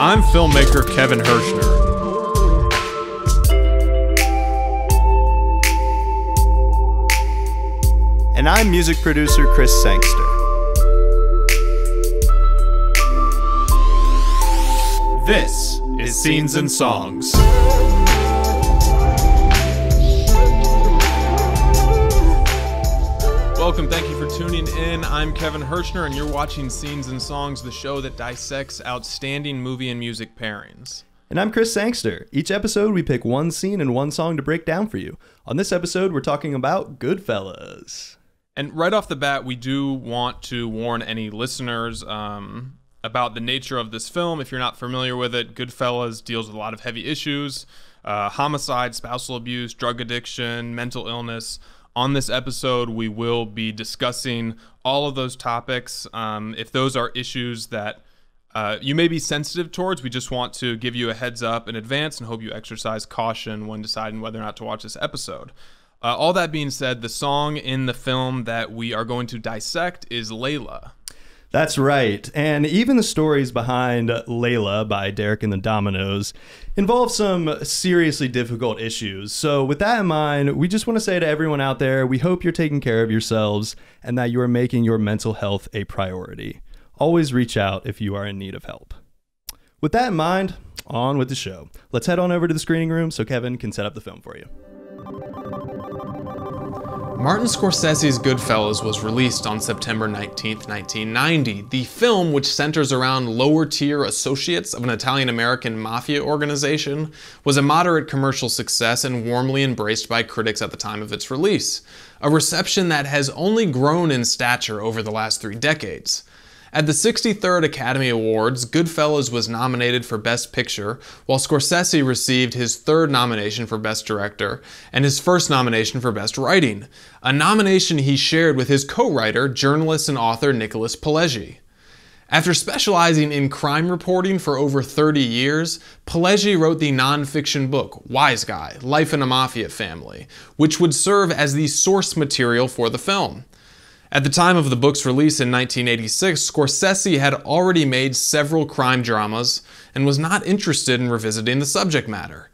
I'm filmmaker Kevin Hirschner. And I'm music producer Chris Sangster. This is Scenes and Songs. Welcome, thank you for tuning in. I'm Kevin Hirschner, and you're watching Scenes and Songs, the show that dissects outstanding movie and music pairings. And I'm Chris Sangster. Each episode, we pick one scene and one song to break down for you. On this episode, we're talking about GoodFellas. And right off the bat, we do want to warn any listeners about the nature of this film. If you're not familiar with it, GoodFellas deals with a lot of heavy issues, homicide, spousal abuse, drug addiction, mental illness. On this episode, we will be discussing all of those topics. If those are issues that you may be sensitive towards, we just want to give you a heads up in advance and hope you exercise caution when deciding whether or not to watch this episode. All that being said, the song in the film that we are going to dissect is Layla. That's right. And even the stories behind Layla by Derek and the Dominos involve some seriously difficult issues. So with that in mind, we just want to say to everyone out there, we hope you're taking care of yourselves and that you are making your mental health a priority. Always reach out if you are in need of help. With that in mind, on with the show. Let's head on over to the screening room so Kevin can set up the film for you. Martin Scorsese's GoodFellas was released on September 19, 1990. The film, which centers around lower-tier associates of an Italian-American mafia organization, was a moderate commercial success and warmly embraced by critics at the time of its release, a reception that has only grown in stature over the last 3 decades. At the 63rd Academy Awards, GoodFellas was nominated for Best Picture, while Scorsese received his 3rd nomination for Best Director and his 1st nomination for Best Writing, a nomination he shared with his co-writer, journalist and author Nicholas Pileggi. After specializing in crime reporting for over 30 years, Pileggi wrote the non-fiction book, Wiseguy, Life in a Mafia Family, which would serve as the source material for the film. At the time of the book's release in 1986, Scorsese had already made several crime dramas and was not interested in revisiting the subject matter.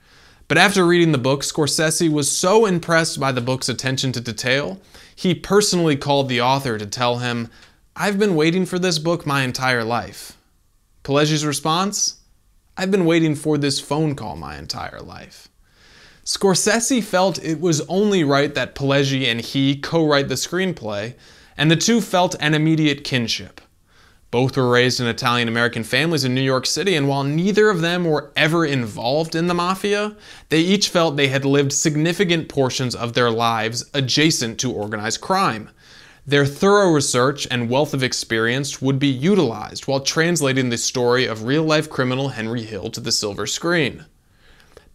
But after reading the book, Scorsese was so impressed by the book's attention to detail, he personally called the author to tell him, "I've been waiting for this book my entire life." Pileggi's response? "I've been waiting for this phone call my entire life." Scorsese felt it was only right that Pileggi and he co-write the screenplay, and the two felt an immediate kinship. Both were raised in Italian-American families in New York City, and while neither of them were ever involved in the mafia, they each felt they had lived significant portions of their lives adjacent to organized crime. Their thorough research and wealth of experience would be utilized while translating the story of real-life criminal Henry Hill to the silver screen.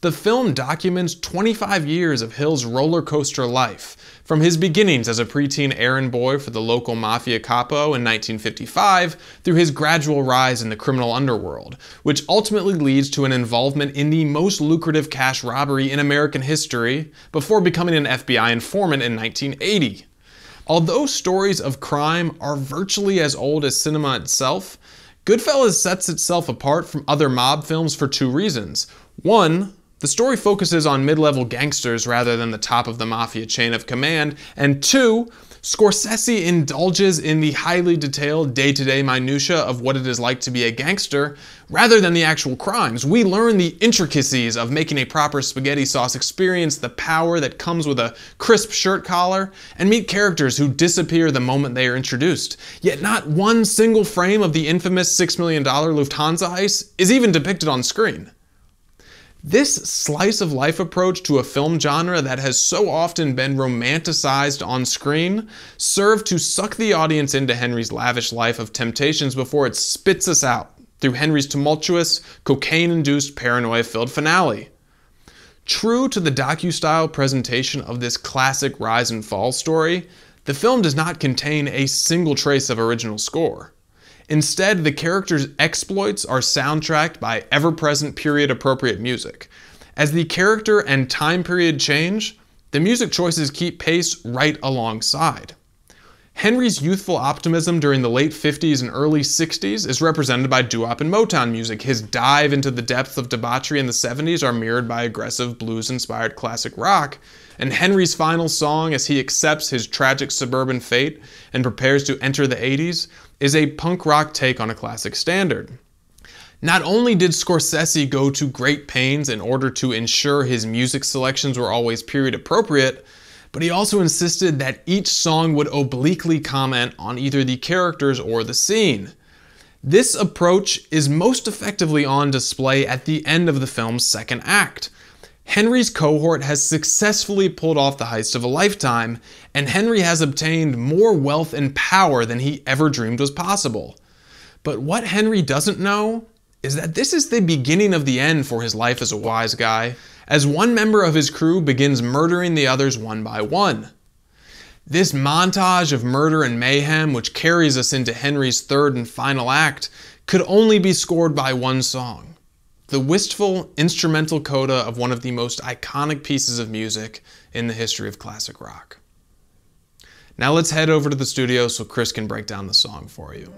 The film documents 25 years of Hill's roller coaster life, from his beginnings as a preteen errand boy for the local mafia capo in 1955 through his gradual rise in the criminal underworld, which ultimately leads to an involvement in the most lucrative cash robbery in American history before becoming an FBI informant in 1980. Although stories of crime are virtually as old as cinema itself, GoodFellas sets itself apart from other mob films for 2 reasons. One, the story focuses on mid-level gangsters rather than the top of the mafia chain of command, and 2, Scorsese indulges in the highly detailed day-to-day minutia of what it is like to be a gangster, rather than the actual crimes. We learn the intricacies of making a proper spaghetti sauce experience, the power that comes with a crisp shirt collar, and meet characters who disappear the moment they are introduced. Yet not one single frame of the infamous $6 million Lufthansa heist is even depicted on screen. This slice-of-life approach to a film genre that has so often been romanticized on screen served to suck the audience into Henry's lavish life of temptations before it spits us out through Henry's tumultuous, cocaine-induced, paranoia-filled finale. True to the docu-style presentation of this classic rise and fall story, the film does not contain a single trace of original score. Instead, the characters' exploits are soundtracked by ever-present period-appropriate music. As the character and time period change, the music choices keep pace right alongside. Henry's youthful optimism during the late 50s and early 60s is represented by doo-wop and Motown music. His dive into the depth of debauchery in the 70s are mirrored by aggressive blues-inspired classic rock. And Henry's final song, as he accepts his tragic suburban fate and prepares to enter the 80s, is a punk rock take on a classic standard. Not only did Scorsese go to great pains in order to ensure his music selections were always period appropriate, but he also insisted that each song would obliquely comment on either the characters or the scene. This approach is most effectively on display at the end of the film's second act. Henry's cohort has successfully pulled off the heist of a lifetime, and Henry has obtained more wealth and power than he ever dreamed was possible. But what Henry doesn't know is that this is the beginning of the end for his life as a wise guy, as one member of his crew begins murdering the others one by one. This montage of murder and mayhem, which carries us into Henry's third and final act, could only be scored by one song, the wistful instrumental coda of one of the most iconic pieces of music in the history of classic rock. Now let's head over to the studio so Chris can break down the song for you.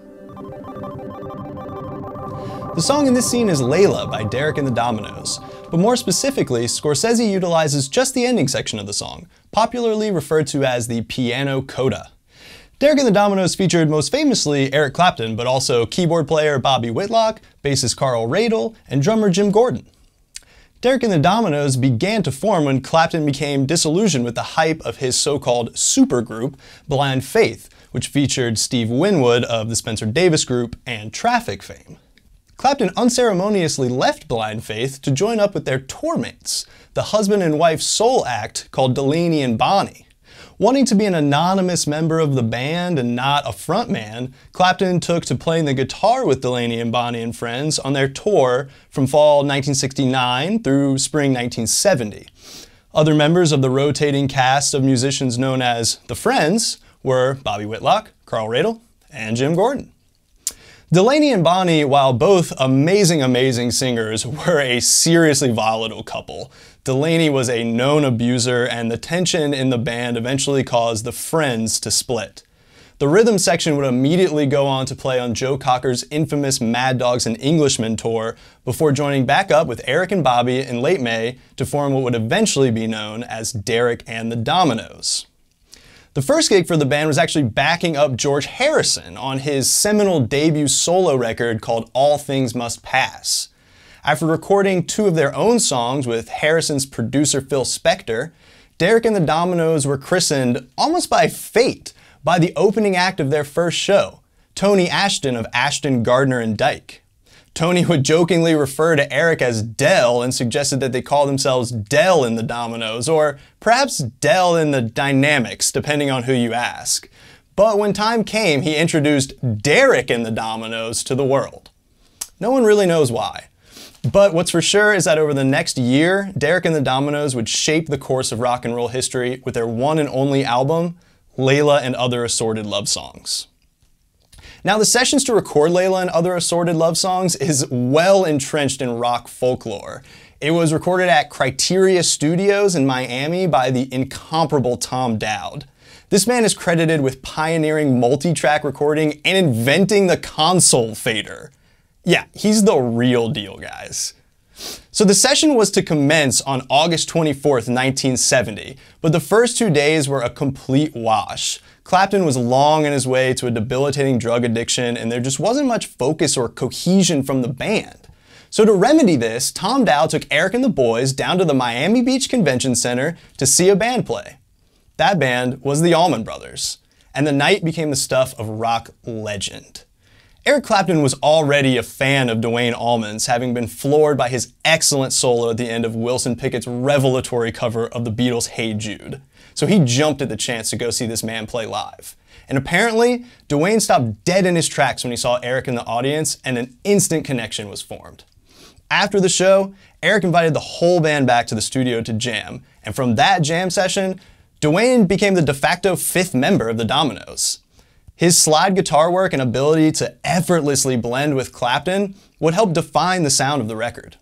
The song in this scene is Layla by Derek and the Dominos, but more specifically, Scorsese utilizes just the ending section of the song, popularly referred to as the piano coda. Derek and the Dominos featured most famously Eric Clapton, but also keyboard player Bobby Whitlock, bassist Carl Radle, and drummer Jim Gordon. Derek and the Dominos began to form when Clapton became disillusioned with the hype of his so-called supergroup, Blind Faith, which featured Steve Winwood of the Spencer Davis Group and Traffic fame. Clapton unceremoniously left Blind Faith to join up with their tour mates, the husband and wife soul act called Delaney and Bonnie. Wanting to be an anonymous member of the band and not a frontman, Clapton took to playing the guitar with Delaney and Bonnie and friends on their tour from fall 1969 through spring 1970. Other members of the rotating cast of musicians known as the Friends were Bobby Whitlock, Carl Radle, and Jim Gordon. Delaney and Bonnie, while both amazing singers, were a seriously volatile couple. Delaney was a known abuser, and the tension in the band eventually caused the Friends to split. The rhythm section would immediately go on to play on Joe Cocker's infamous Mad Dogs and Englishmen tour, before joining back up with Eric and Bobby in late May to form what would eventually be known as Derek and the Dominos. The first gig for the band was actually backing up George Harrison on his seminal debut solo record called All Things Must Pass. After recording two of their own songs with Harrison's producer Phil Spector, Derek and the Dominos were christened almost by fate by the opening act of their first show, Tony Ashton of Ashton, Gardner and Dyke. Tony would jokingly refer to Eric as Del and suggested that they call themselves Del and the Dominos, or perhaps Del and the Dynamics, depending on who you ask. But when time came, he introduced Derek and the Dominos to the world. No one really knows why. But what's for sure is that over the next year, Derek and the Dominos would shape the course of rock and roll history with their one and only album, Layla and Other Assorted Love Songs. Now, the sessions to record Layla and Other Assorted Love Songs is well entrenched in rock folklore. It was recorded at Criteria Studios in Miami by the incomparable Tom Dowd. This man is credited with pioneering multi-track recording and inventing the console fader. Yeah, he's the real deal, guys. So the session was to commence on August 24th, 1970, but the first 2 days were a complete wash. Clapton was long on his way to a debilitating drug addiction, and there just wasn't much focus or cohesion from the band. So to remedy this, Tom Dowd took Eric and the boys down to the Miami Beach Convention Center to see a band play. That band was the Allman Brothers, and the night became the stuff of rock legend. Eric Clapton was already a fan of Duane Allman's, having been floored by his excellent solo at the end of Wilson Pickett's revelatory cover of the Beatles' Hey Jude. So he jumped at the chance to go see this man play live. And apparently, Duane stopped dead in his tracks when he saw Eric in the audience, and an instant connection was formed. After the show, Eric invited the whole band back to the studio to jam, and from that jam session, Duane became the de facto fifth member of the Dominos. His slide guitar work and ability to effortlessly blend with Clapton would help define the sound of the record.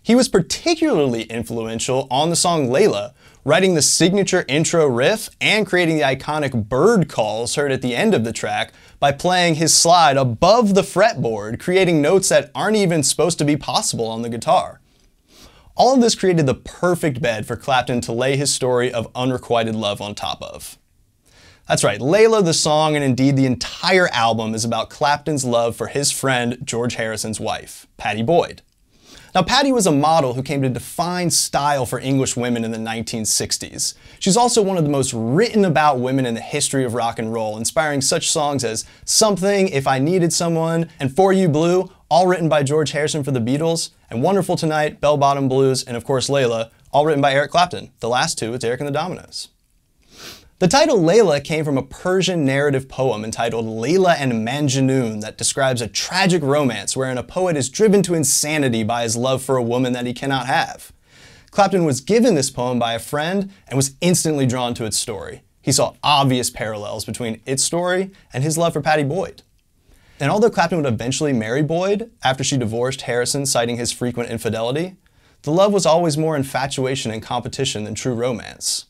He was particularly influential on the song Layla, writing the signature intro riff and creating the iconic bird calls heard at the end of the track by playing his slide above the fretboard, creating notes that aren't even supposed to be possible on the guitar. All of this created the perfect bed for Clapton to lay his story of unrequited love on top of. That's right, Layla the song, and indeed the entire album, is about Clapton's love for his friend George Harrison's wife, Pattie Boyd. Now, Pattie was a model who came to define style for English women in the 1960s. She's also one of the most written about women in the history of rock and roll, inspiring such songs as Something, If I Needed Someone, and For You Blue, all written by George Harrison for the Beatles, and Wonderful Tonight, Bell Bottom Blues, and of course Layla, all written by Eric Clapton, the last two with Derek and the Dominos. The title Layla came from a Persian narrative poem entitled Layla and Majnun that describes a tragic romance wherein a poet is driven to insanity by his love for a woman that he cannot have. Clapton was given this poem by a friend and was instantly drawn to its story. He saw obvious parallels between its story and his love for Pattie Boyd. And although Clapton would eventually marry Boyd after she divorced Harrison, citing his frequent infidelity, the love was always more infatuation and competition than true romance.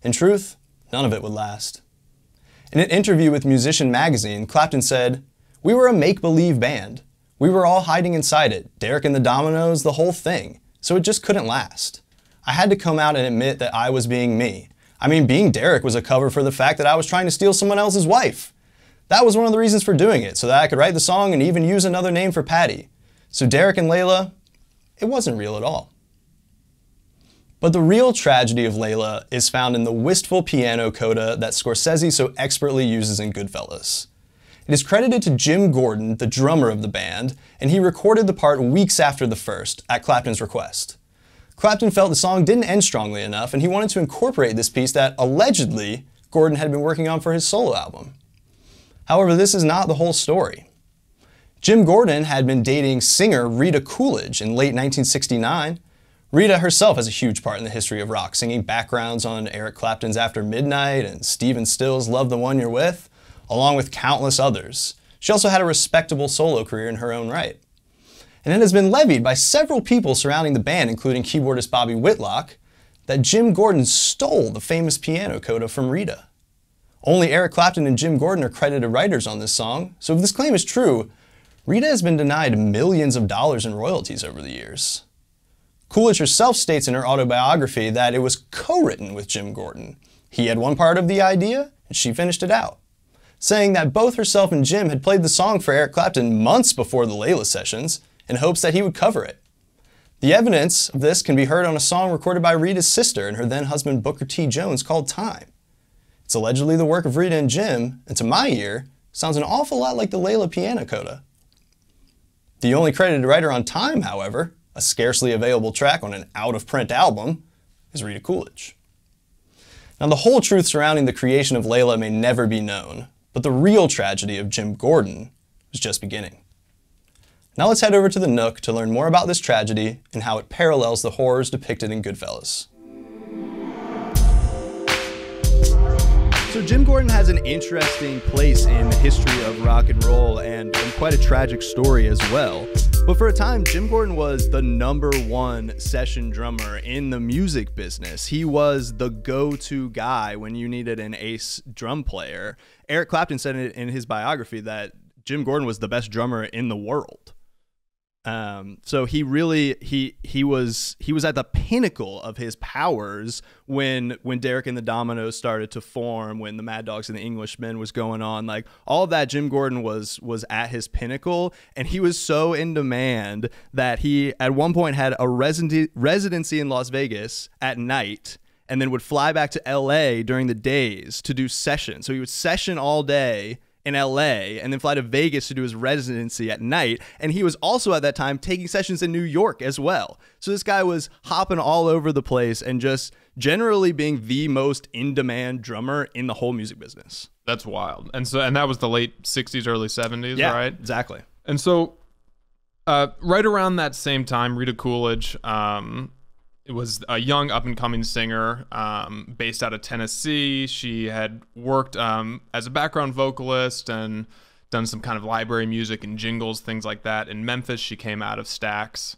In truth, none of it would last. In an interview with Musician magazine, Clapton said, "We were a make-believe band. We were all hiding inside it, Derek and the Dominos, the whole thing, so it just couldn't last. I had to come out and admit that I was being me. I mean, being Derek was a cover for the fact that I was trying to steal someone else's wife. That was one of the reasons for doing it, so that I could write the song and even use another name for Pattie. So Derek and Layla, it wasn't real at all." But the real tragedy of Layla is found in the wistful piano coda that Scorsese so expertly uses in Goodfellas. It is credited to Jim Gordon, the drummer of the band, and he recorded the part weeks after the first, at Clapton's request. Clapton felt the song didn't end strongly enough, and he wanted to incorporate this piece that, allegedly, Gordon had been working on for his solo album. However, this is not the whole story. Jim Gordon had been dating singer Rita Coolidge in late 1969. Rita herself has a huge part in the history of rock, singing backgrounds on Eric Clapton's After Midnight and Stephen Stills' Love the One You're With, along with countless others. She also had a respectable solo career in her own right. And it has been levied by several people surrounding the band, including keyboardist Bobby Whitlock, that Jim Gordon stole the famous piano coda from Rita. Only Eric Clapton and Jim Gordon are credited writers on this song, so if this claim is true, Rita has been denied millions of dollars in royalties over the years. Coolidge herself states in her autobiography that it was co-written with Jim Gordon. He had one part of the idea, and she finished it out, saying that both herself and Jim had played the song for Eric Clapton months before the Layla sessions in hopes that he would cover it. The evidence of this can be heard on a song recorded by Rita's sister and her then-husband Booker T. Jones called Time. It's allegedly the work of Rita and Jim, and to my ear, sounds an awful lot like the Layla piano coda. The only credited writer on Time, however, a scarcely available track on an out-of-print album, is Rita Coolidge. Now, the whole truth surrounding the creation of Layla may never be known, but the real tragedy of Jim Gordon was just beginning. Now let's head over to the Nook to learn more about this tragedy and how it parallels the horrors depicted in Goodfellas. So Jim Gordon has an interesting place in the history of rock and roll and quite a tragic story as well. But for a time, Jim Gordon was the #1 session drummer in the music business. He was the go-to guy when you needed an ace drum player. Eric Clapton said in his biography that Jim Gordon was the best drummer in the world. So he really he was at the pinnacle of his powers when Derek and the Dominos started to form, when the Mad Dogs and the Englishmen was going on, like all of that. Jim Gordon was at his pinnacle, and he was so in demand that he at one point had a residency in Las Vegas at night, and then would fly back to LA during the days to do sessions. So he would session all day in LA and then fly to Vegas to do his residency at night. And he was also at that time taking sessions in New York as well. So this guy was hopping all over the place and just generally being the most in-demand drummer in the whole music business. That's wild. And that was the late 60s, early 70s, yeah, right? Exactly. And so right around that same time, Rita Coolidge, it was a young up-and-coming singer based out of Tennessee. She had worked as a background vocalist and done some kind of library music and jingles, things like that. In Memphis, she came out of Stax.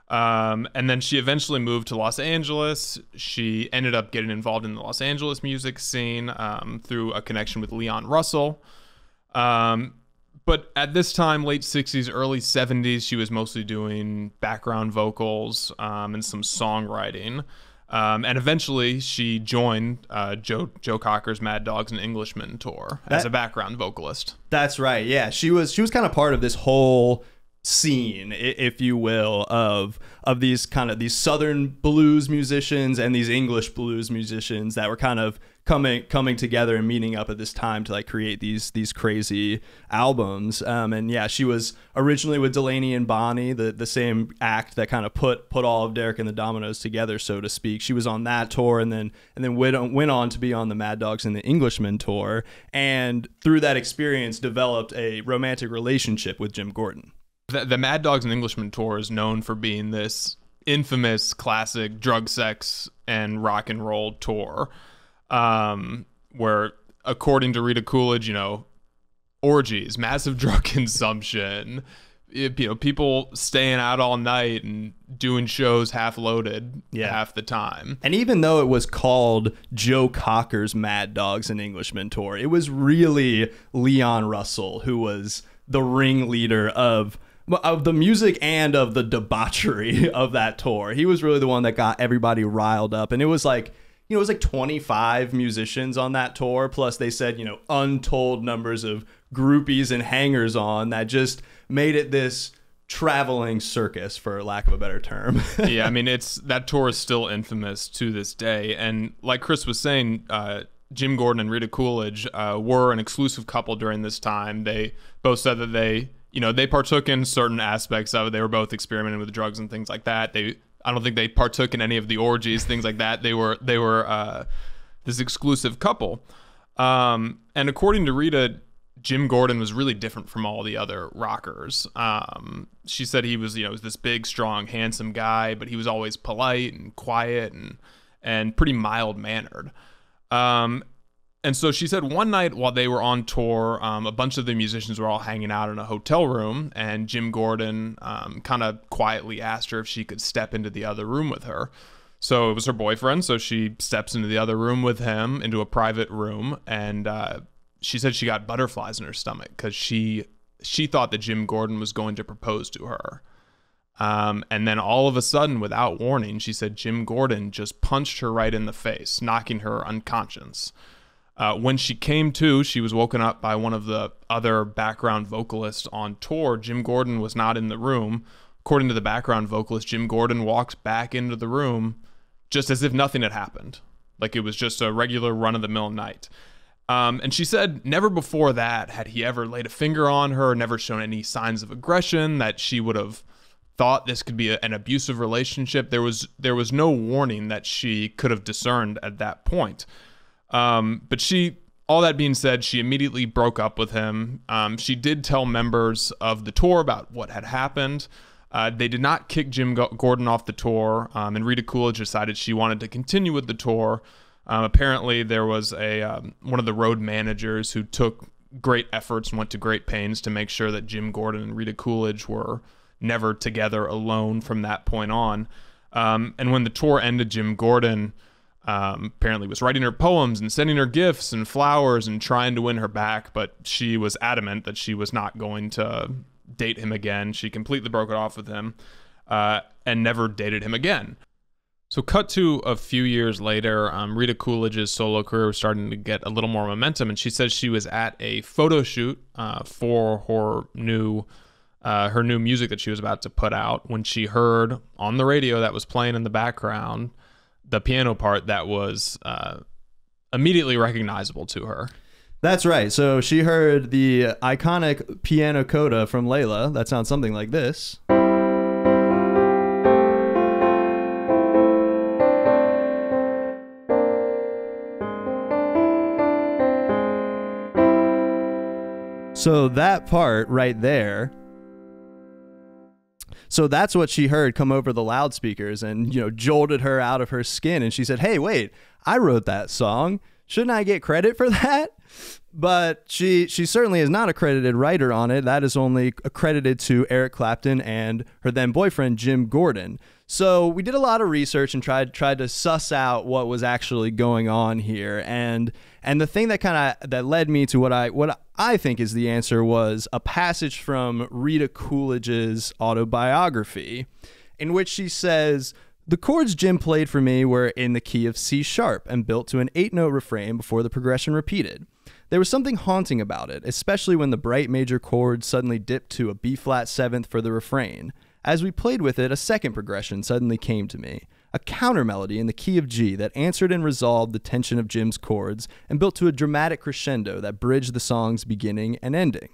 And then she eventually moved to Los Angeles. She ended up getting involved in the Los Angeles music scene through a connection with Leon Russell. But at this time, late 60s, early 70s, she was mostly doing background vocals and some songwriting. And eventually, she joined Joe Cocker's Mad Dogs and Englishmen tour as a background vocalist. That's right. Yeah, she was kind of part of this whole scene, if you will, of these Southern blues musicians and these English blues musicians that were kind of coming together and meeting up at this time to like create these crazy albums. And yeah, she was originally with Delaney and Bonnie, the same act that kind of put all of Derek and the Dominos together, so to speak. She was on that tour and then went on to be on the Mad Dogs and the Englishmen tour, and through that experience developed a romantic relationship with Jim Gordon. The Mad Dogs and Englishmen tour is known for being this infamous classic drug, sex, and rock and roll tour, where, according to Rita Coolidge, orgies, massive drug consumption, people staying out all night and doing shows half loaded half the time. And even though it was called Joe Cocker's Mad Dogs and Englishmen tour, it was really Leon Russell who was the ringleader of the music and of the debauchery of that tour. He was really the one that got everybody riled up. And it was like, it was like 25 musicians on that tour. Plus they said, untold numbers of groupies and hangers-on that just made it this traveling circus, for lack of a better term. Yeah, I mean, that tour is still infamous to this day. And like Chris was saying, Jim Gordon and Rita Coolidge were an exclusive couple during this time. They both said that they partook in certain aspects of it. They were both experimenting with drugs and things like that. I don't think they partook in any of the orgies, things like that. They were this exclusive couple. And according to Rita, Jim Gordon was really different from all the other rockers. She said he was, was this big, strong, handsome guy, but he was always polite and quiet and pretty mild-mannered. And so she said one night while they were on tour, a bunch of the musicians were all hanging out in a hotel room, and Jim Gordon kind of quietly asked her if she could step into the other room with her. So it was her boyfriend, so she steps into the other room with him, into a private room, and she said she got butterflies in her stomach because she thought that Jim Gordon was going to propose to her. And then all of a sudden, without warning, she said Jim Gordon just punched her right in the face, knocking her unconscious. When she came to, she was woken up by one of the other background vocalists on tour. Jim Gordon was not in the room. According to the background vocalist, Jim Gordon walked back into the room just as if nothing had happened. Like it was just a regular run-of-the-mill night. And she said never before that had he ever laid a finger on her, never shown any signs of aggression, that she would have thought this could be an abusive relationship. There was no warning that she could have discerned at that point. But all that being said, she immediately broke up with him. She did tell members of the tour about what had happened. They did not kick Jim Gordon off the tour, and Rita Coolidge decided she wanted to continue with the tour. Apparently, there was one of the road managers who took great efforts and went to great pains to make sure that Jim Gordon and Rita Coolidge were never together alone from that point on. And when the tour ended, Jim Gordon apparently was writing her poems and sending her gifts and flowers and trying to win her back, but she was adamant that she was not going to date him again. She completely broke it off with him and never dated him again. So cut to a few years later, Rita Coolidge's solo career was starting to get a little more momentum, and she says she was at a photo shoot for her new music that she was about to put out when she heard on the radio that was playing in the background the piano part that was immediately recognizable to her. That's right. So she heard the iconic piano coda from Layla. That sounds something like this. So that part right there. So that's what she heard come over the loudspeakers and, jolted her out of her skin. And she said, hey, wait, I wrote that song. shouldn't I get credit for that? But she certainly is not a credited writer on it. That is only accredited to Eric Clapton and her then boyfriend, Jim Gordon. So we did a lot of research and tried to suss out what was actually going on here. And the thing that led me to what I think is the answer was a passage from Rita Coolidge's Autobiography, in which she says, "The chords Jim played for me were in the key of C sharp and built to an 8-note refrain before the progression repeated. There was something haunting about it, especially when the bright major chord suddenly dipped to a B-flat 7th for the refrain. As we played with it, a second progression suddenly came to me, a counter melody in the key of G that answered and resolved the tension of Jim's chords and built to a dramatic crescendo that bridged the song's beginning and ending."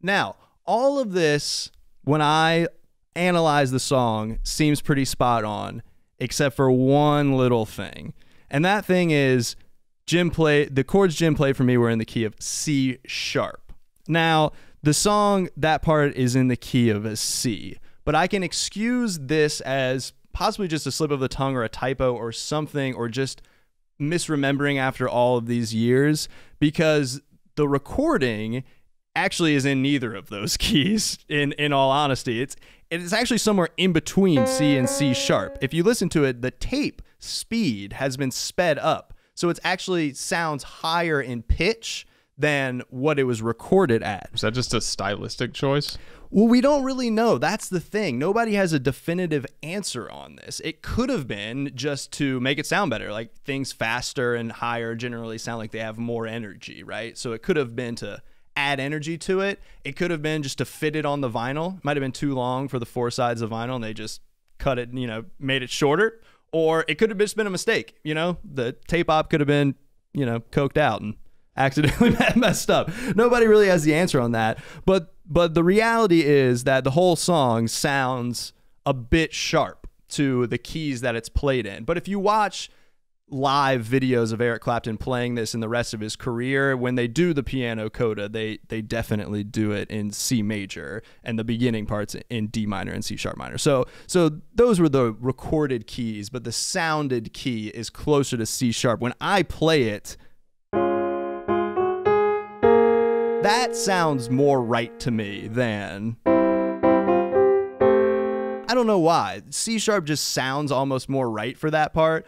Now, all of this, when I analyze the song, seems pretty spot on, except for one little thing. And that thing is the chords Jim played for me were in the key of C sharp. Now, the song, that part is in the key of a C, but I can excuse this as possibly just a slip of the tongue or a typo or something, or just misremembering after all of these years, because the recording actually is in neither of those keys, in all honesty. It's actually somewhere in between C and C sharp. If you listen to it, the tape speed has been sped up, so it actually sounds higher in pitch than what it was recorded at. Is that just a stylistic choice? Well, we don't really know. That's the thing. Nobody has a definitive answer on this. It could have been just to make it sound better. Like, things faster and higher generally sound like they have more energy, right? So it could have been to add energy to it. It could have been just to fit it on the vinyl. It might have been too long for the 4 sides of vinyl and they just cut it, made it shorter. Or it could have just been a mistake. The tape op could have been, coked out and accidentally messed up. Nobody really has the answer on that. But the reality is that the whole song sounds a bit sharp to the keys that it's played in. But if you watch live videos of Eric Clapton playing this in the rest of his career, when they do the piano coda, they definitely do it in C major, and the beginning parts in D minor and C sharp minor. So those were the recorded keys, but the sounded key is closer to C sharp. When I play it, that sounds more right to me than, I don't know why. C sharp just sounds almost more right for that part.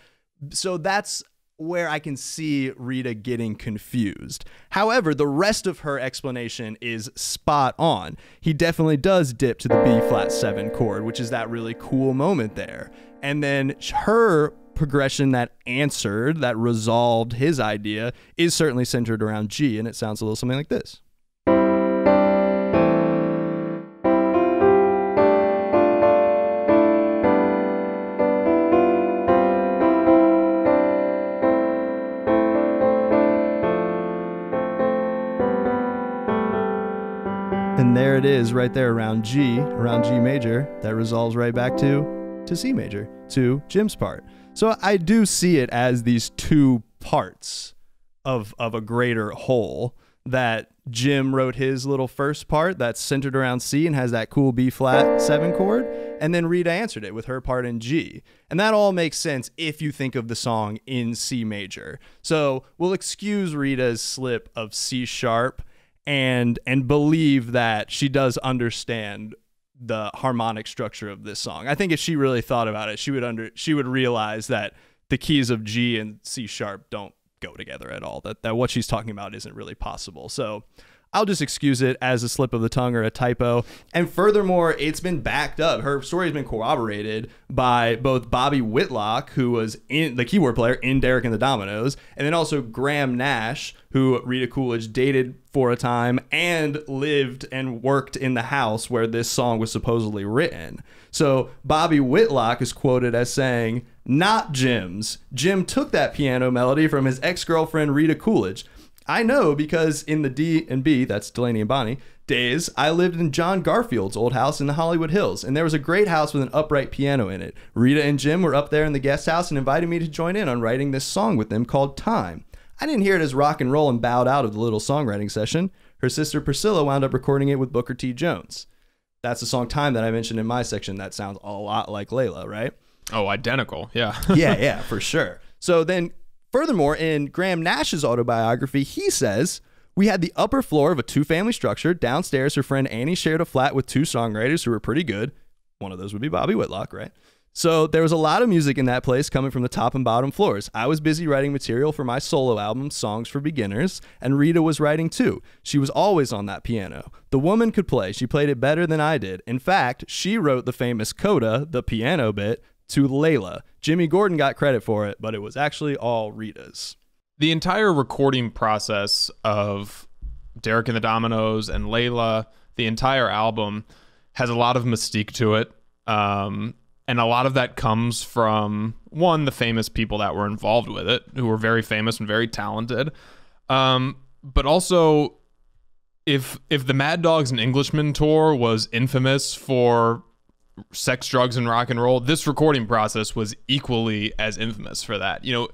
So that's where I can see Rita getting confused. However, the rest of her explanation is spot on. He definitely does dip to the B-flat 7 chord, which is that really cool moment there. And then her progression that resolved his idea is certainly centered around G, and it sounds a little something like this. And there it is right there around G major, that resolves right back to C major, to Jim's part. So I do see it as these two parts of a greater whole, that Jim wrote his little first part that's centered around C and has that cool B-flat 7 chord, and then Rita answered it with her part in G. And that all makes sense if you think of the song in C major. So we'll excuse Rita's slip of C sharp and believe that she does understand the harmonic structure of this song. I think if she really thought about it, she would realize that the keys of G and C sharp don't go together at all, that what she's talking about isn't really possible. So I'll just excuse it as a slip of the tongue or a typo. And furthermore, it's been backed up. Her story has been corroborated by both Bobby Whitlock, who was the keyboard player in Derek and the Dominos, and then also Graham Nash, who Rita Coolidge dated for a time and lived and worked in the house where this song was supposedly written. So Bobby Whitlock is quoted as saying, "Not Jim's. Jim took that piano melody from his ex-girlfriend Rita Coolidge. I know because in the D&B, that's Delaney and Bonnie, days, I lived in John Garfield's old house in the Hollywood Hills, and there was a great house with an upright piano in it. Rita and Jim were up there in the guest house and invited me to join in on writing this song with them called Time. I didn't hear it as rock and roll and bowed out of the little songwriting session. Her sister Priscilla wound up recording it with Booker T. Jones." That's the song Time that I mentioned in my section. That sounds a lot like Layla, right? Oh, identical. Yeah. yeah, for sure. So then Furthermore, in Graham Nash's autobiography, he says, "We had the upper floor of a two-family structure. Downstairs, her friend Annie shared a flat with two songwriters who were pretty good. One of those would be Bobby Whitlock, right? So there was a lot of music in that place coming from the top and bottom floors. I was busy writing material for my solo album, Songs for Beginners, and Rita was writing too. She was always on that piano. The woman could play. She played it better than I did. In fact, she wrote the famous coda, the piano bit, to Layla. Jimmy Gordon got credit for it, but it was actually all Rita's." The entire recording process of Derek and the Dominos and Layla, the entire album, has a lot of mystique to it. And a lot of that comes from, one, the famous people that were involved with it, who were very famous and very talented. But also, if the Mad Dogs and Englishmen tour was infamous for sex, drugs, and rock and roll, this recording process was equally as infamous for that. You know,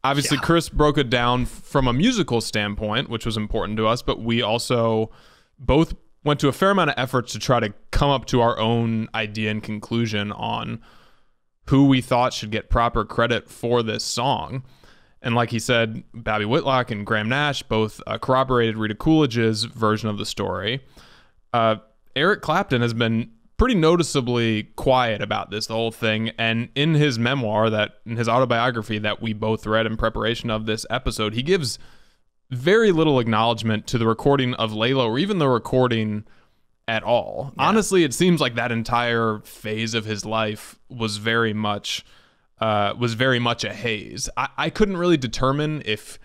obviously, Chris broke it down from a musical standpoint, which was important to us, but we also both went to a fair amount of effort to try to come up to our own idea and conclusion on who we thought should get proper credit for this song. And like he said, Bobby Whitlock and Graham Nash both corroborated Rita Coolidge's version of the story. Eric Clapton has been pretty noticeably quiet about this, the whole thing. And in his memoir, in his autobiography that we both read in preparation of this episode, he gives very little acknowledgement to the recording of Layla, or even the recording at all. Yeah. Honestly, it seems like that entire phase of his life was very much a haze. I couldn't really determine if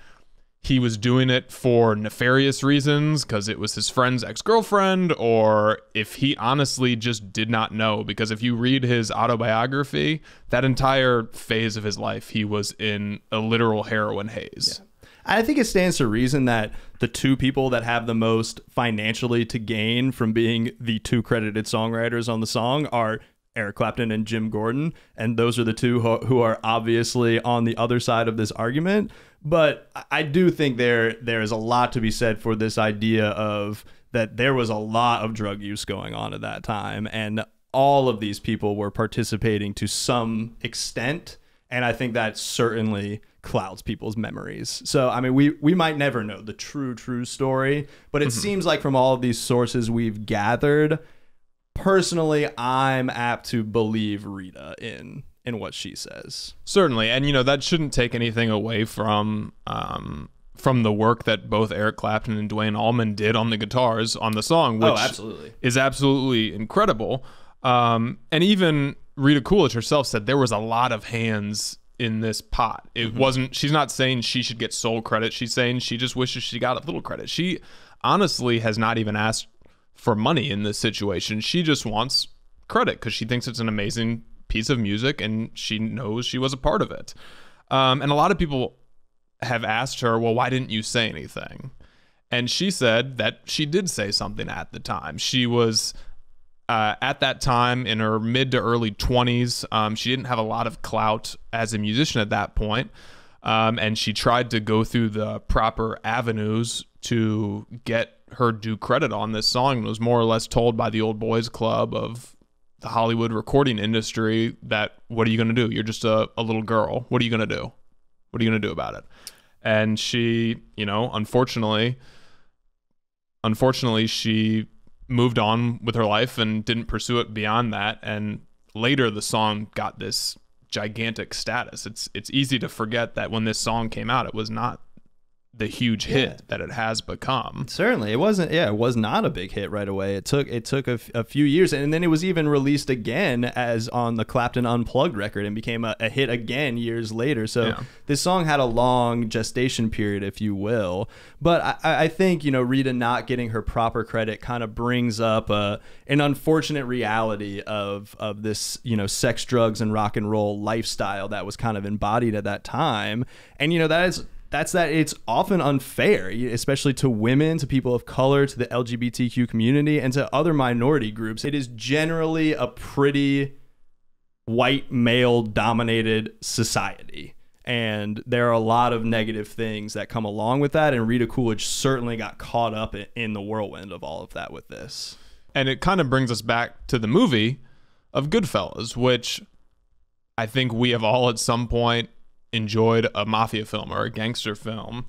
he was doing it for nefarious reasons because it was his friend's ex-girlfriend, or if he honestly just did not know. Because if you read his autobiography, that entire phase of his life, he was in a literal heroin haze. Yeah. I think it stands to reason that the two people that have the most financially to gain from being the two credited songwriters on the song are Eric Clapton and Jim Gordon. And those are the two who are obviously on the other side of this argument. But I do think there is a lot to be said for this idea of that there was a lot of drug use going on at that time. And all of these people were participating to some extent. And I think that certainly clouds people's memories. So, I mean, we might never know the true story, but it seems like from all of these sources we've gathered, personally, I'm apt to believe Rita in what she says. Certainly. And, you know, that shouldn't take anything away from the work that both Eric Clapton and Duane Allman did on the guitars on the song, which is absolutely incredible. And even Rita Coolidge herself said there was a lot of hands in this pot. It wasn't, she's not saying she should get sole credit. She's saying she just wishes she got a little credit. She honestly has not even asked for money in this situation. She just wants credit because she thinks it's an amazing piece of music and she knows she was a part of it. And a lot of people have asked her, well, why didn't you say anything? And she said that she did say something at the time. She was at that time in her mid to early 20s. She didn't have a lot of clout as a musician at that point. And she tried to go through the proper avenues to get her due credit on this song, and was more or less told by the old boys club of the Hollywood recording industry that, what are you going to do? You're just a little girl. What are you going to do? What are you going to do about it? And she, you know, unfortunately, she moved on with her life and didn't pursue it beyond that. And later the song got this gigantic status. It's easy to forget that when this song came out, it was not the huge hit that it has become. Certainly. It wasn't, it was not a big hit right away. It took a few years, and then it was even released again as on the Clapton Unplugged record and became a hit again years later. So this song had a long gestation period, if you will. But I think, you know, Rita not getting her proper credit kind of brings up an unfortunate reality of this, you know, sex, drugs, and rock and roll lifestyle that was kind of embodied at that time. And, you know, it's often unfair, especially to women, to people of color, to the LGBTQ community, and to other minority groups. It is generally a pretty white male-dominated society. And there are a lot of negative things that come along with that. And Rita Coolidge certainly got caught up in the whirlwind of all of that with this. And it kind of brings us back to the movie of GoodFellas, which I think we have all at some point enjoyed a mafia film or a gangster film,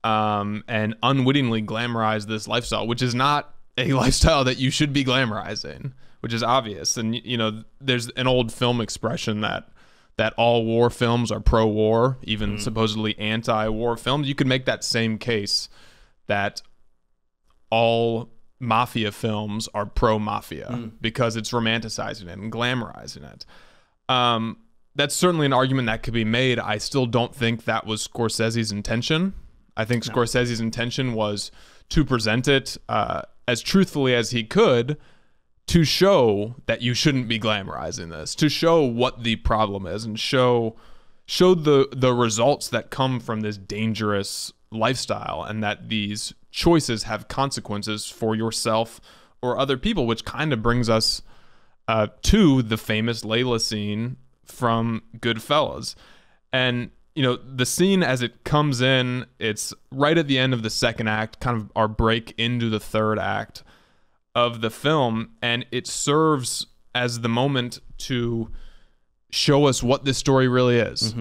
and unwittingly glamorized this lifestyle, which is not a lifestyle that you should be glamorizing, which is obvious. And, you know, there's an old film expression that all war films are pro-war, even supposedly anti-war films. You could make that same case that all mafia films are pro-mafia because it's romanticizing it and glamorizing it. That's certainly an argument that could be made. I still don't think that was Scorsese's intention. I think Scorsese's intention was to present it as truthfully as he could, to show that you shouldn't be glamorizing this, to show what the problem is, and show the results that come from this dangerous lifestyle, and that these choices have consequences for yourself or other people, which kind of brings us to the famous Layla scene from GoodFellas. And, you know, the scene as it comes in, it's right at the end of the second act, kind of our break into the third act of the film, and it serves as the moment to show us what this story really is.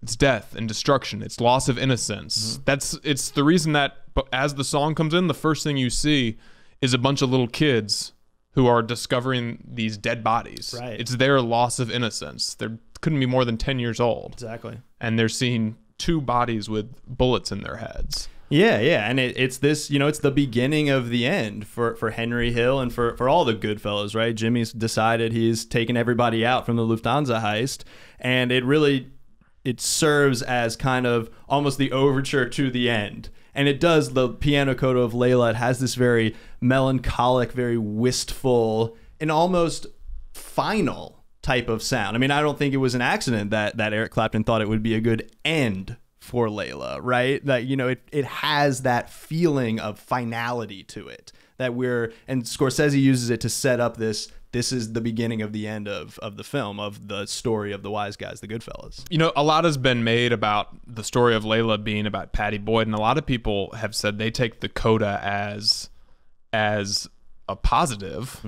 It's death and destruction. It's loss of innocence. It's the reason that as the song comes in, the first thing you see is a bunch of little kids who are discovering these dead bodies. Right. It's their loss of innocence. They couldn't be more than 10 years old. Exactly. And they're seeing two bodies with bullets in their heads. Yeah, and it's this, you know, it's the beginning of the end for Henry Hill and for all the Goodfellas, right? Jimmy's decided he's taken everybody out from the Lufthansa heist, and it serves as kind of almost the overture to the end. And it does, the piano coda of Layla, it has this very melancholic, very wistful, and almost final type of sound. I mean, I don't think it was an accident that Eric Clapton thought it would be a good end for Layla, right? That, you know, it has that feeling of finality to it, that and Scorsese uses it to set up this is the beginning of the end of the film, of the story of the Wiseguys, the Goodfellas. You know, a lot has been made about the story of Layla being about Patty Boyd, and a lot of people have said they take the coda as a positive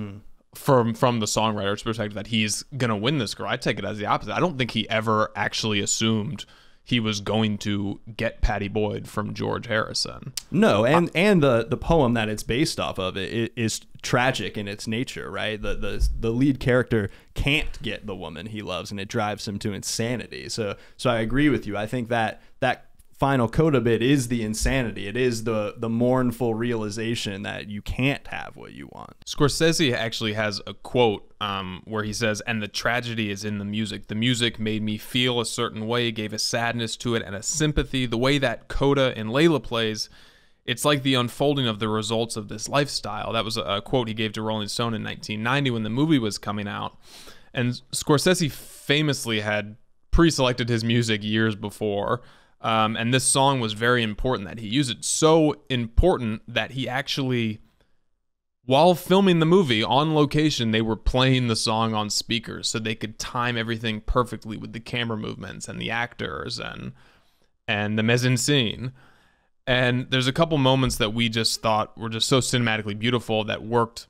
from the songwriter's perspective, that he's gonna win this girl. I take it as the opposite. I don't think he ever actually assumed he was going to get Patty Boyd from George Harrison. No, and the poem that it's based off of it is tragic in its nature, right? The lead character can't get the woman he loves, and it drives him to insanity. So I agree with you. I think that final coda bit is the insanity. It is the mournful realization that you can't have what you want. Scorsese actually has a quote where he says, "And the tragedy is in the music. The music made me feel a certain way, gave a sadness to it and a sympathy. The way that coda in Layla plays, it's like the unfolding of the results of this lifestyle." That was a quote he gave to Rolling Stone in 1990 when the movie was coming out. And Scorsese famously had pre-selected his music years before. And this song was very important that he used it. So important that he actually, while filming the movie on location, they were playing the song on speakers so they could time everything perfectly with the camera movements and the actors and the mise en scene. And there's a couple moments that we just thought were just so cinematically beautiful that worked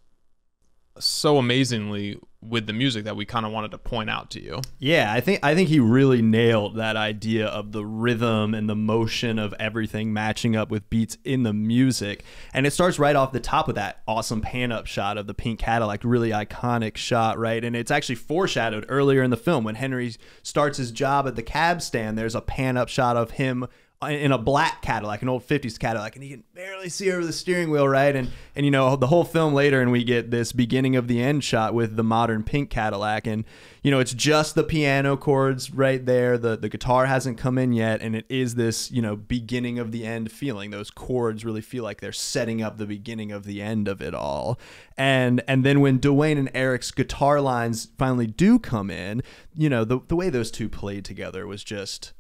so amazingly with the music that we kind of wanted to point out to you. Yeah, I think he really nailed that idea of the rhythm and the motion of everything matching up with beats in the music. And it starts right off the top with that awesome pan-up shot of the pink Cadillac, really iconic shot, right? And it's actually foreshadowed earlier in the film when Henry starts his job at the cab stand. There's a pan-up shot of him in a black Cadillac, an old 50s Cadillac, and you can barely see over the steering wheel, right? And you know, the whole film later, and we get this beginning of the end shot with the modern pink Cadillac, and you know, it's just the piano chords right there. The guitar hasn't come in yet, and it is this, you know, beginning of the end feeling. Those chords really feel like they're setting up the beginning of the end of it all. And then when Dwayne and Eric's guitar lines finally do come in, you know, the way those two played together was just...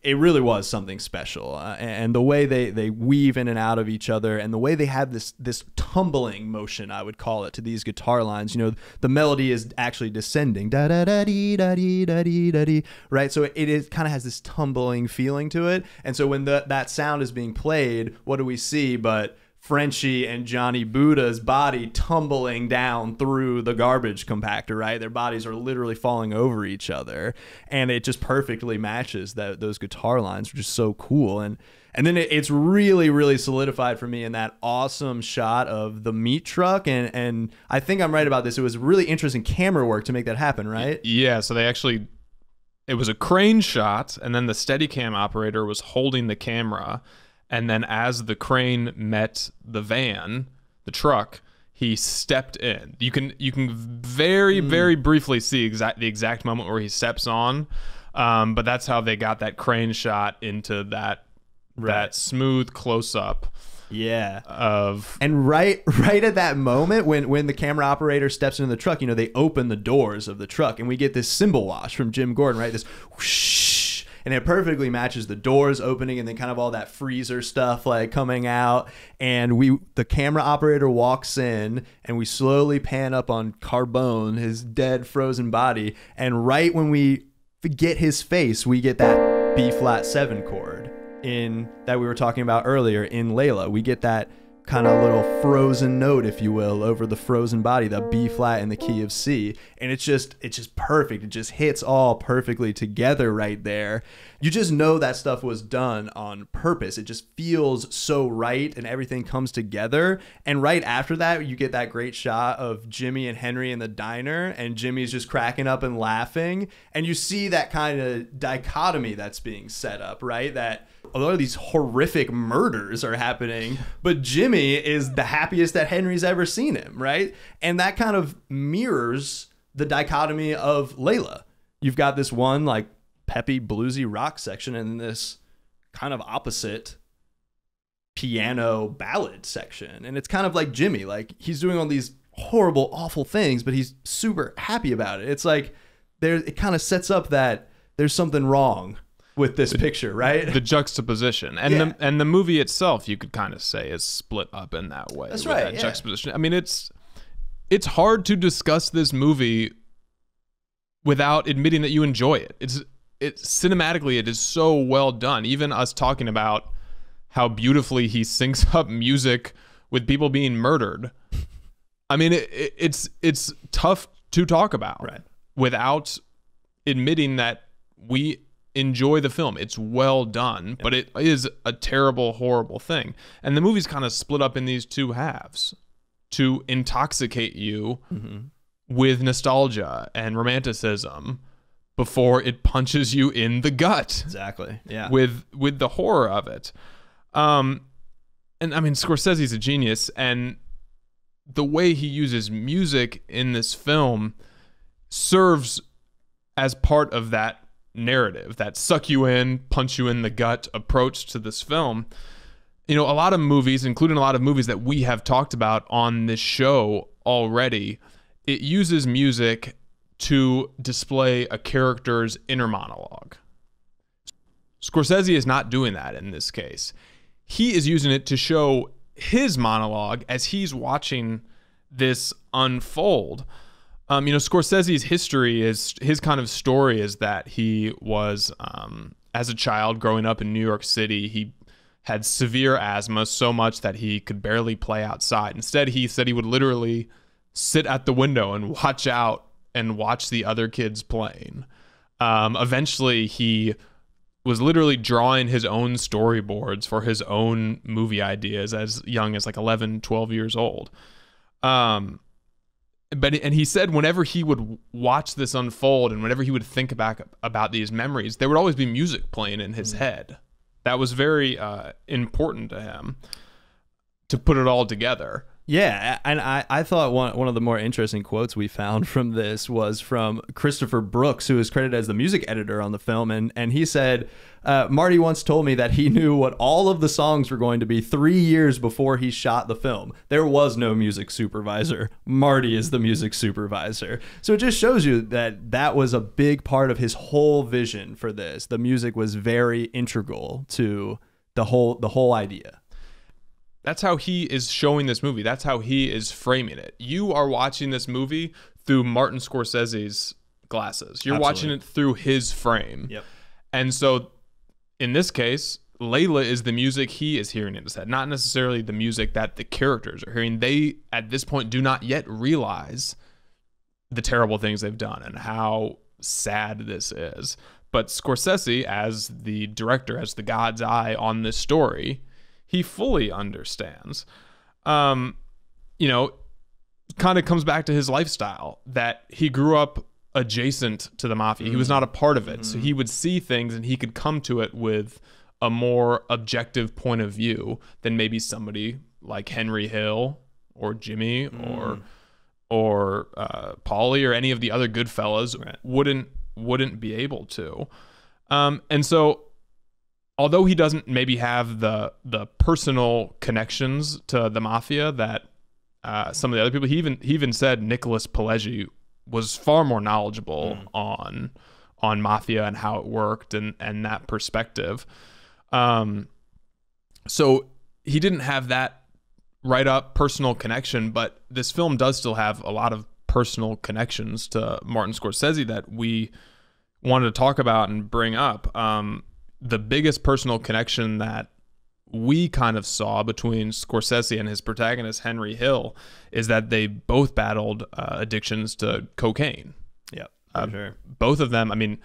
It really was something special, and the way they weave in and out of each other, and the way they have this tumbling motion, I would call it, to these guitar lines. You know, the melody is actually descending, da da da dee da dee da dee da dee, right? So it kind of has this tumbling feeling to it, and so when that sound is being played, what do we see but Frenchie and Johnny Buddha's body tumbling down through the garbage compactor, right? Their bodies are literally falling over each other, and it just perfectly matches those guitar lines, which is so cool. And then it's really, really solidified for me in that awesome shot of the meat truck. And I think I'm right about this. It was really interesting camera work to make that happen, right? Yeah, so it was a crane shot, and then the Steadicam operator was holding the camera. And then as the crane met the van, the truck, he stepped in. You can very, very briefly see the exact moment where he steps on. But that's how they got that crane shot into that smooth close-up. Yeah. And right at that moment when the camera operator steps into the truck, they open the doors of the truck and we get this cymbal wash from Jim Gordon, right? This whoosh, and it perfectly matches the doors opening and then kind of all that freezer stuff like coming out. And the camera operator walks in and we slowly pan up on Carbone, his dead frozen body. And right when we get his face, we get that B flat 7 chord in that we were talking about earlier in Layla. We get that kind of little frozen note, if you will, over the frozen body, the B flat in the key of C. And it's just perfect. It just hits all perfectly together right there. You just know that stuff was done on purpose. It just feels so right and everything comes together. And right after that, you get that great shot of Jimmy and Henry in the diner, and Jimmy's just cracking up and laughing. And you see that kind of dichotomy that's being set up, right? That a lot of these horrific murders are happening, but Jimmy is the happiest that Henry's ever seen him, right? And that kind of mirrors the dichotomy of Layla. You've got this one like peppy, bluesy rock section and this kind of opposite piano ballad section. And it's kind of like Jimmy, like he's doing all these horrible, awful things, but he's super happy about it. It's like it kind of sets up that there's something wrong with this picture, right? The juxtaposition and the movie itself, you could kind of say, is split up in that way. That's right. That juxtaposition. I mean, it's hard to discuss this movie without admitting that you enjoy it. It's cinematically, it is so well done. Even us talking about how beautifully he syncs up music with people being murdered. I mean, it's tough to talk about without admitting that we enjoy the film. It's well done, but it is a terrible, horrible thing. And the movie's kind of split up in these two halves to intoxicate you with nostalgia and romanticism before it punches you in the gut. Exactly. Yeah. With the horror of it. And I mean, Scorsese's a genius, and the way he uses music in this film serves as part of that narrative, that suck you in, punch you in the gut approach to this film. A lot of movies, including a lot of movies that we have talked about on this show already, it uses music to display a character's inner monologue. Scorsese is not doing that in this case. He is using it to show his monologue as he's watching this unfold. Scorsese's history is, his kind of story is that he was, as a child growing up in New York City, he had severe asthma, so much that he could barely play outside. Instead, he said he would literally sit at the window and watch out and watch the other kids playing. Eventually, he was literally drawing his own storyboards for his own movie ideas as young as like 11, 12 years old. And he said whenever he would watch this unfold and whenever he would think back about these memories, there would always be music playing in his head. That was very important to him to put it all together. Yeah, and I thought one of the more interesting quotes we found from this was from Christopher Brooks, who is credited as the music editor on the film, and he said, Marty once told me that he knew what all of the songs were going to be 3 years before he shot the film. There was no music supervisor. Marty is the music supervisor. So it just shows you that was a big part of his whole vision for this. The music was very integral to the whole idea. That's how he is showing this movie. That's how he is framing it. You are watching this movie through Martin Scorsese's glasses. You're watching it through his frame. Yep. And so in this case, Layla is the music he is hearing in his head, not necessarily the music that the characters are hearing. They, at this point, do not yet realize the terrible things they've done and how sad this is. But Scorsese, as the director, as the God's eye on this story, he fully understands. You know, kind of comes back to his lifestyle, that he grew up adjacent to the mafia. He was not a part of it. So he would see things and he could come to it with a more objective point of view than maybe somebody like Henry Hill or Jimmy or Paulie or any of the other Goodfellas wouldn't be able to. And so although he doesn't maybe have the personal connections to the mafia that some of the other people, he even said Nicholas Pileggi was far more knowledgeable on mafia and how it worked and that perspective. So he didn't have that right up personal connection, but this film does still have a lot of personal connections to Martin Scorsese that we wanted to talk about and bring up. The biggest personal connection that we kind of saw between Scorsese and his protagonist, Henry Hill, is that they both battled addictions to cocaine. Yep, for sure. Both of them, I mean,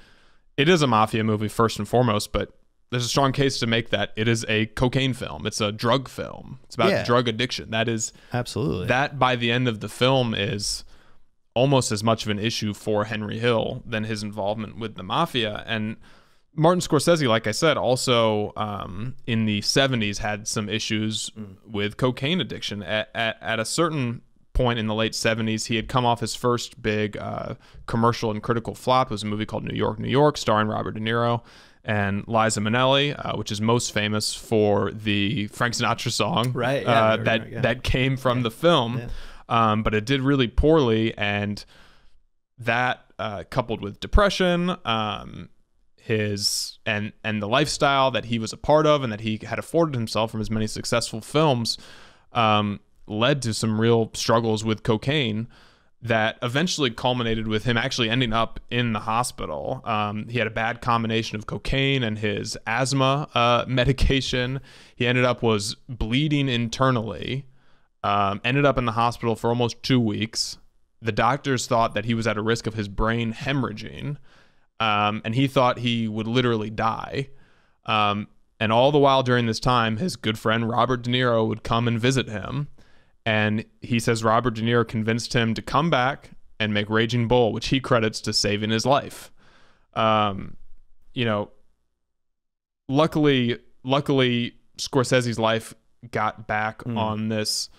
it is a mafia movie first and foremost, but there's a strong case to make that it is a cocaine film. It's a drug film. It's about drug addiction. That is absolutely, that by the end of the film is almost as much of an issue for Henry Hill than his involvement with the mafia. And Martin Scorsese, like I said, also in the 70s had some issues with cocaine addiction. At a certain point in the late 70s, he had come off his first big commercial and critical flop. It was a movie called New York, New York, starring Robert De Niro and Liza Minnelli, which is most famous for the Frank Sinatra song that came from the film. But it did really poorly, and that coupled with depression, his and the lifestyle that he was a part of and that he had afforded himself from his many successful films, led to some real struggles with cocaine that eventually culminated with him actually ending up in the hospital. He had a bad combination of cocaine and his asthma medication. He was bleeding internally, ended up in the hospital for almost 2 weeks. The doctors thought that he was at a risk of his brain hemorrhaging, and he thought he would literally die. And all the while during this time, his good friend Robert De Niro would come and visit him. And he says Robert De Niro convinced him to come back and make Raging Bull, which he credits to saving his life. You know, luckily, Scorsese's life got back on this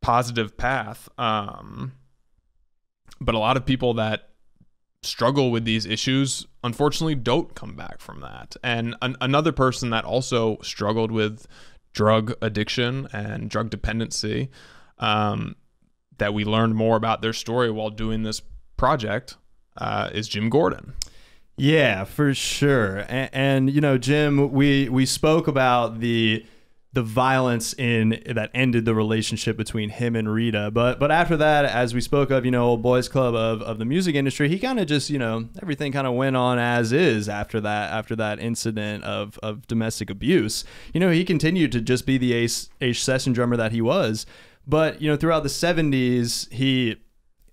positive path. But a lot of people that struggle with these issues, unfortunately, don't come back from that. And another person that also struggled with drug addiction and drug dependency, that we learned more about their story while doing this project, is Jim Gordon. Yeah, for sure. And you know, Jim, we spoke about the violence that ended the relationship between him and Rita, but after that, as we spoke of, you know, old boys club of the music industry, he kind of just, you know, everything kind of went on as is after that incident of domestic abuse. You know, he continued to just be the ace session drummer that he was, but you know, throughout the 70s, he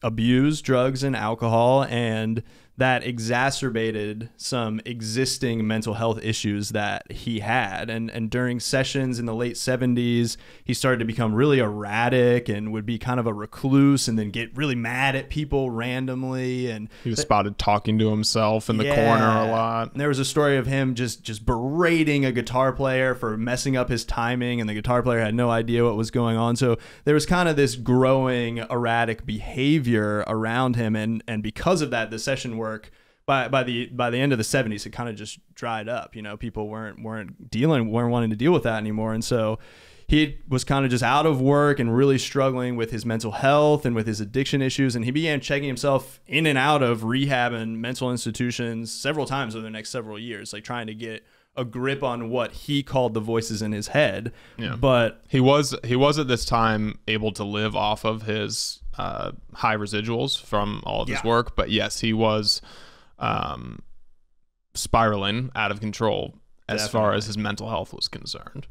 abused drugs and alcohol, and that exacerbated some existing mental health issues that he had. And during sessions in the late 70s, he started to become really erratic and would be kind of a recluse and then get really mad at people randomly. And he was spotted talking to himself in the corner a lot. And there was a story of him just berating a guitar player for messing up his timing, and the guitar player had no idea what was going on. So there was kind of this growing erratic behavior around him, and because of that, the session work by the end of the 70s, it kind of just dried up. You know, people weren't wanting to deal with that anymore, and so he was kind of just out of work and really struggling with his mental health and with his addiction issues, and he began checking himself in and out of rehab and mental institutions several times over the next several years, like trying to get a grip on what he called the voices in his head. Yeah. But he was at this time able to live off of his high residuals from all of his work, but yes, he was spiraling out of control. as far as his mental health was concerned.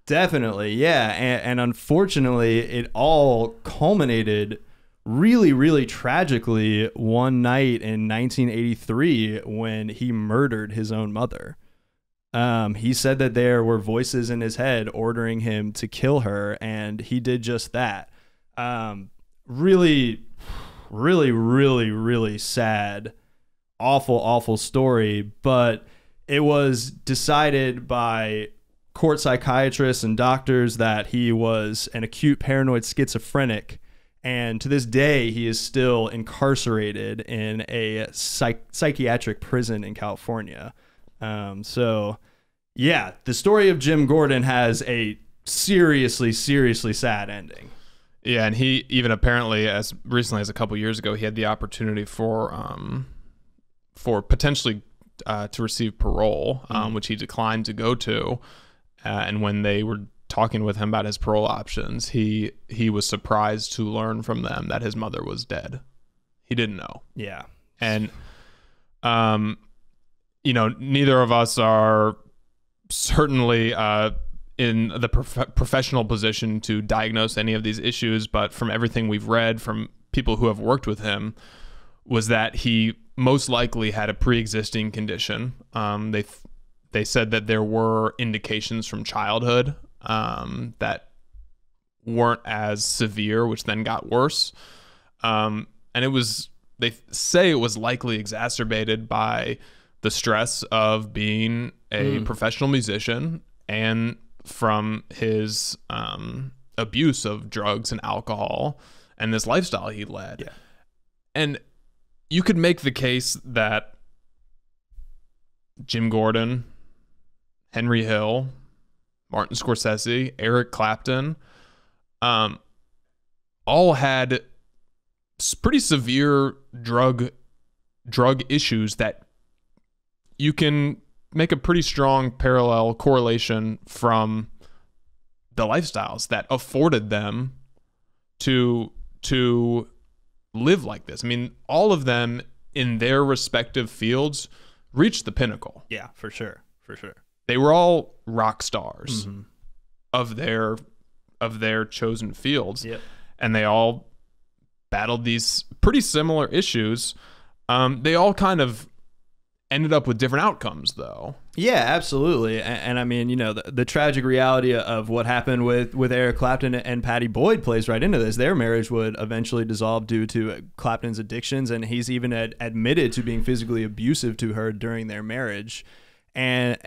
Definitely, yeah. And unfortunately, it all culminated really, really tragically one night in 1983 when he murdered his own mother. He said that there were voices in his head ordering him to kill her, and he did just that. Really, really, really, really sad, awful, awful story, but it was decided by court psychiatrists and doctors that he was an acute paranoid schizophrenic, and to this day he is still incarcerated in a psychiatric prison in California. So yeah, the story of Jim Gordon has a seriously, seriously sad ending. Yeah, and he even apparently, as recently as a couple years ago, he had the opportunity for potentially to receive parole, which he declined to go to. And when they were talking with him about his parole options, he was surprised to learn from them that his mother was dead. He didn't know. Yeah. And, neither of us are certainly in the professional position to diagnose any of these issues, but from everything we've read from people who have worked with him, was that he most likely had a pre-existing condition. They said that there were indications from childhood that weren't as severe, which then got worse. And they say it was likely exacerbated by the stress of being a professional musician and from his abuse of drugs and alcohol and this lifestyle he led. Yeah. And you could make the case that Jim Gordon, Henry Hill, Martin Scorsese, Eric Clapton, all had pretty severe drug issues that you can make a pretty strong parallel correlation from the lifestyles that afforded them to live like this. I mean, all of them in their respective fields reached the pinnacle. Yeah, for sure. They were all rock stars of their chosen fields. Yep. And they all battled these pretty similar issues. They all kind of ended up with different outcomes, though. Yeah, absolutely. And I mean, the tragic reality of what happened with Eric Clapton and Patty Boyd plays right into this. Their marriage would eventually dissolve due to Clapton's addictions, and he's even admitted to being physically abusive to her during their marriage. And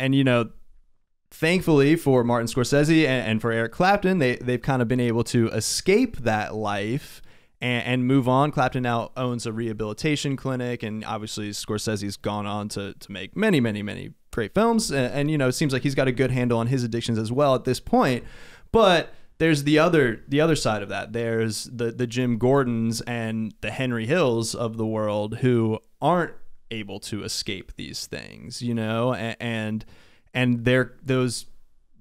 thankfully for Martin Scorsese and for Eric Clapton, they've kind of been able to escape that life and move on. Clapton now owns a rehabilitation clinic, and obviously Scorsese's gone on to make many, many, many great films. And it seems like he's got a good handle on his addictions as well at this point. But there's the other side of that. There's the Jim Gordons and the Henry Hills of the world who aren't able to escape these things, and those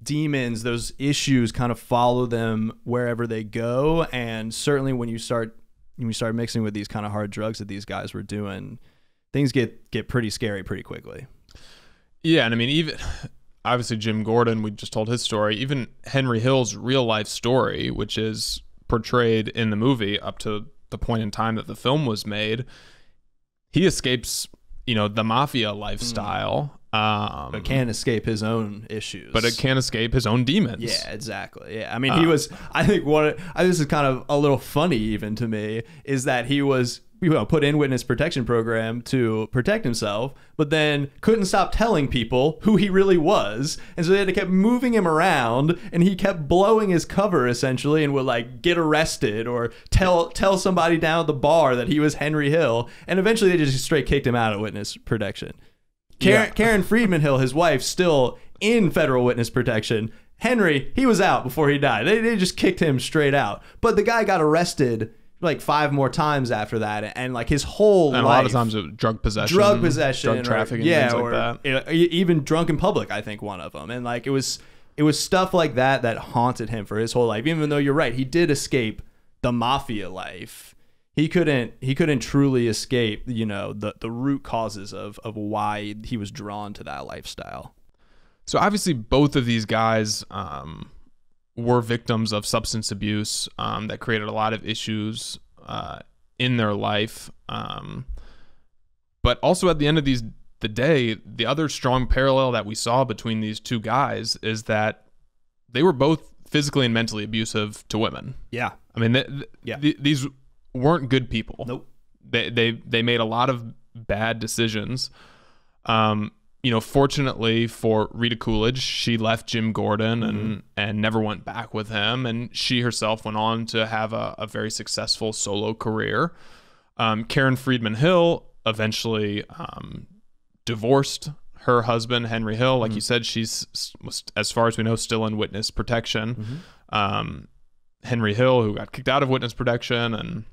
demons, those issues kind of follow them wherever they go. And certainly when you start mixing with these kind of hard drugs that these guys were doing, things get pretty scary pretty quickly. Yeah. And I mean, even obviously Jim Gordon, we just told his story, even Henry Hill's real life story, which is portrayed in the movie up to the point in time that the film was made, he escapes, the mafia lifestyle. But can't escape his own issues. But it can't escape his own demons. Yeah, exactly. Yeah, I mean, he was. I think this is kind of a little funny even to me, is that he was put in witness protection program to protect himself, but then couldn't stop telling people who he really was, and so they had to keep moving him around, and he kept blowing his cover essentially, and would get arrested or tell somebody down at the bar that he was Henry Hill, and eventually they just straight kicked him out of witness protection. Karen Friedman Hill, his wife, still in federal witness protection. Henry, he was out before he died. They just kicked him straight out. But the guy got arrested 5 more times after that, and his whole life. A lot of times it was drug possession, drug trafficking, things like that. Even drunk in public, I think one of them. And it was stuff like that haunted him for his whole life. Even though you're right, he did escape the mafia life. He couldn't truly escape, the root causes of why he was drawn to that lifestyle. So obviously both of these guys were victims of substance abuse that created a lot of issues in their life. But also at the end of the day, the other strong parallel that we saw between these two guys is that they were both physically and mentally abusive to women. Yeah. I mean, these weren't good people. Nope. They made a lot of bad decisions. Fortunately for Rita Coolidge, she left Jim Gordon and never went back with him. And she herself went on to have a very successful solo career. Karen Friedman Hill eventually divorced her husband, Henry Hill. Like you said, she's, as far as we know, still in witness protection. Henry Hill, who got kicked out of witness protection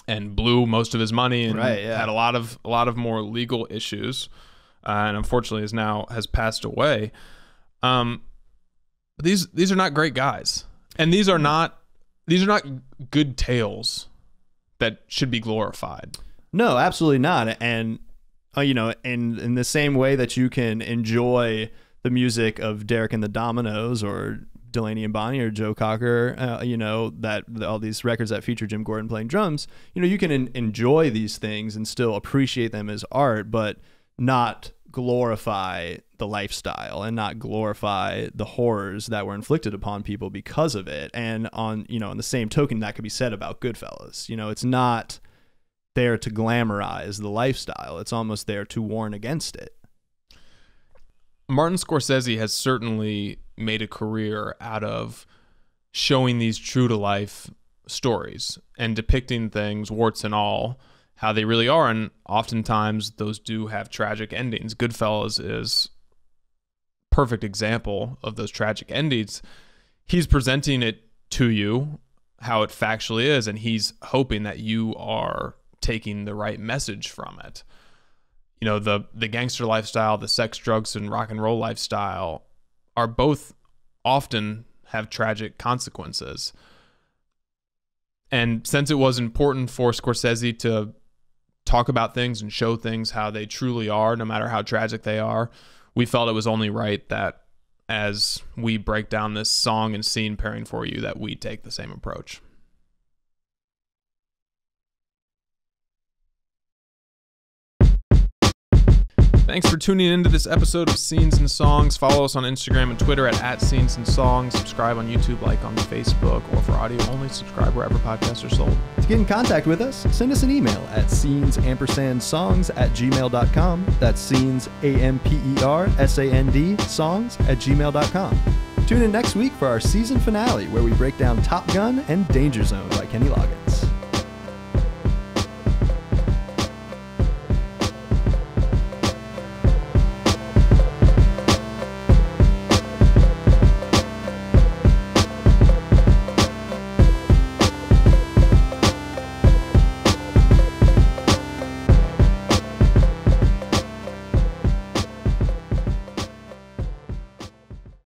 and blew most of his money and had a lot of more legal issues, and unfortunately has passed away. These are not great guys, and these are not good tales that should be glorified. No, absolutely not. And in the same way that you can enjoy the music of Derek and the Dominos or Delaney and Bonnie or Joe Cocker, that all these records that feature Jim Gordon playing drums, you can enjoy these things and still appreciate them as art, but not glorify the lifestyle and not glorify the horrors that were inflicted upon people because of it. And on the same token, that could be said about Goodfellas. It's not there to glamorize the lifestyle. It's almost there to warn against it. Martin Scorsese has certainly made a career out of showing these true to life stories and depicting things, warts and all, how they really are. And oftentimes those do have tragic endings. Goodfellas is a perfect example of those tragic endings. He's presenting it to you how it factually is, and he's hoping that you are taking the right message from it. The gangster lifestyle, the sex, drugs, and rock and roll lifestyle are both often have tragic consequences. And since it was important for Scorsese to talk about things and show things how they truly are, no matter how tragic they are, we felt it was only right that as we break down this song and scene pairing for you, that we take the same approach. Thanks for tuning into this episode of Scenes and Songs. Follow us on Instagram and Twitter at Scenes and Songs. Subscribe on YouTube, like on Facebook, or for audio only, subscribe wherever podcasts are sold. To get in contact with us, send us an email at scenes_songs@gmail.com. That's scenes, AMPERSAND, songs@gmail.com. Tune in next week for our season finale, where we break down Top Gun and Danger Zone by Kenny Loggins.